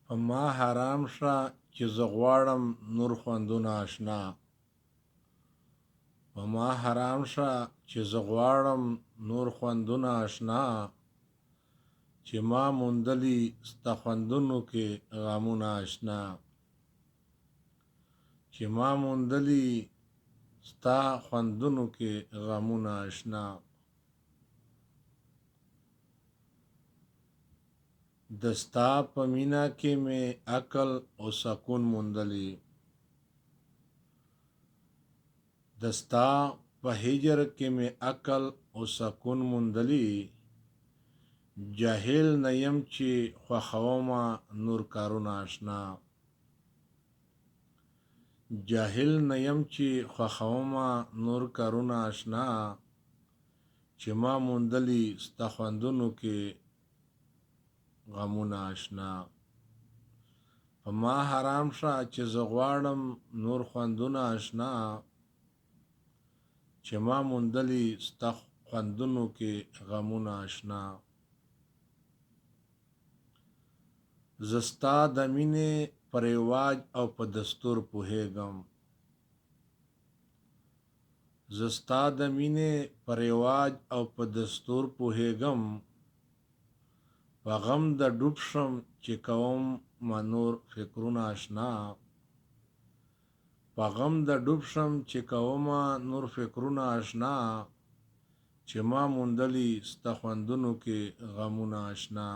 په ما حرام شه چې زه غواړم نور خوندونه آشنا. په ما حرام شه چې زه غواړم نور خوندونه آشنا. چې ما موندلي ستا خوندونو کې غمونه آشنا. چې ما موندلي ستا خوندونو کې غمونه آشنا. دستا په مینا کې مې عقل او سکون موندلی. دستا په هجر کې مې عقل او سکون موندلی. جاهل نه یم چې خوښومه نور کارونه آشنا. جاهل نه یم چې خوښومه نور کارونه آشنا. چې ما موندلی ستا خوندونو کې غمونه آشنا. په ما حرام شه چې زه غواړم نور خوندونه آشنا. چې ما موندلی ستا خوندونو کې غمونه آشنا. زه ستا د مینې په رواج او په دستور پوهیږم. زه ستا د مینې په رواج او په دستور پوهیږم. په غم د ډوب شم چې کوم ما نور فکرونه آشنا. په غم د ډوب شم چې کوم نور فکرونه آشنا. چې ما موندلی ستا خوندونو کې غمونه آشنا.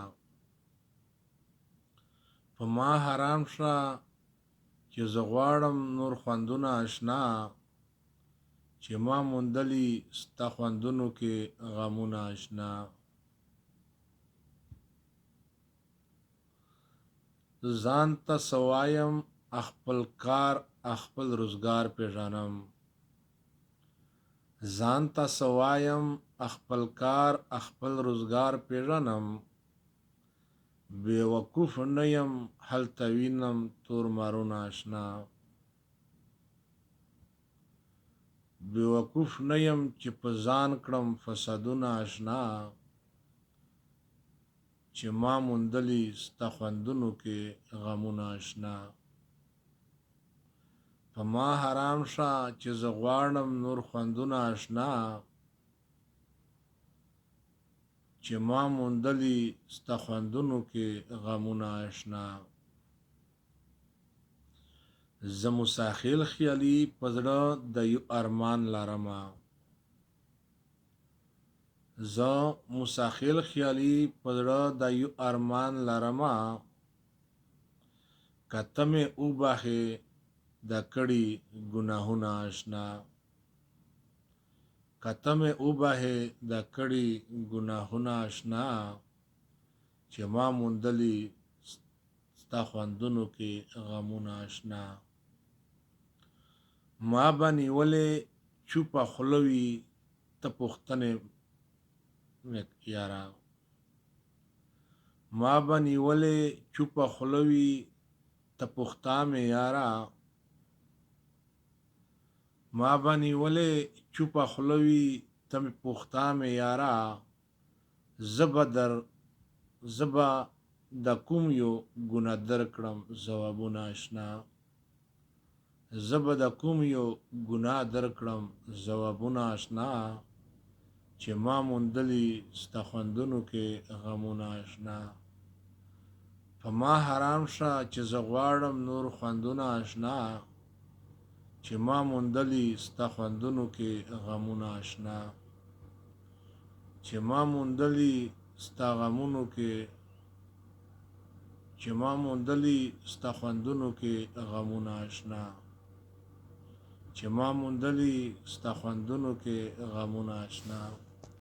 په ما حرام شه چې زه غواړم نور خوندونه آشنا. چې ما موندلی ستا خوندونو کې غمونه آشنا. ځان ته سوایم خپل کار خپل روزګار پیژنم. ځان ته سوایم خپل کار خپل روزګار پیژنم. بې وقوف نه یم هلته وینم تور مارونه آشنا. بې وقوف نه یم چې په ځان کړم فسادونه آشنا. چې ما موندلی ستا خوندونو کې غمونه آشنا. په ما حرام شه چې زه غواړم نور خوندونه آشنا. چې ما موندلی ستا خوندونو کې غمونه آشنا. زه مساخیل خیالي په زړه د یو ارمان لرمه. زه مساخیل خیالي په زړه د یو ارمان لرمه. که ته مې وبخښې د کړي ګناهونه آشنا. که ته مې وبخښې د کړي ګناهونه آشنا. چې ما موندلی ستا خوندونو کې غمونه آشنا. ما به نیولې چوپه خوله وي ته پوښتنې یاره. ما به نیولې چوپه خوله وي ته پوښتا مې یاره. ما به نیولې چوپه خوله وي ته مې پوښتا مې یاره. زه به د کوم یو ګناه درکړم ځوابونه آشنا. زه به د کوم یو ګناه درکړم ځوابونه آشنا. چې ما موندلی ستا خوندونو کې غمونه آشنا. په ما حرام شه چې زه غواړم نور خوندونه آشنا. چې ما موندلی ستا خوندونو کې غمونه آشنا. چې ما موندلی ستا غمونو کې چې ما موندلی ستا خوندونو کې غمونه آشنا. چې ما موندلی ستا خوندونو کې غمونه آشنا.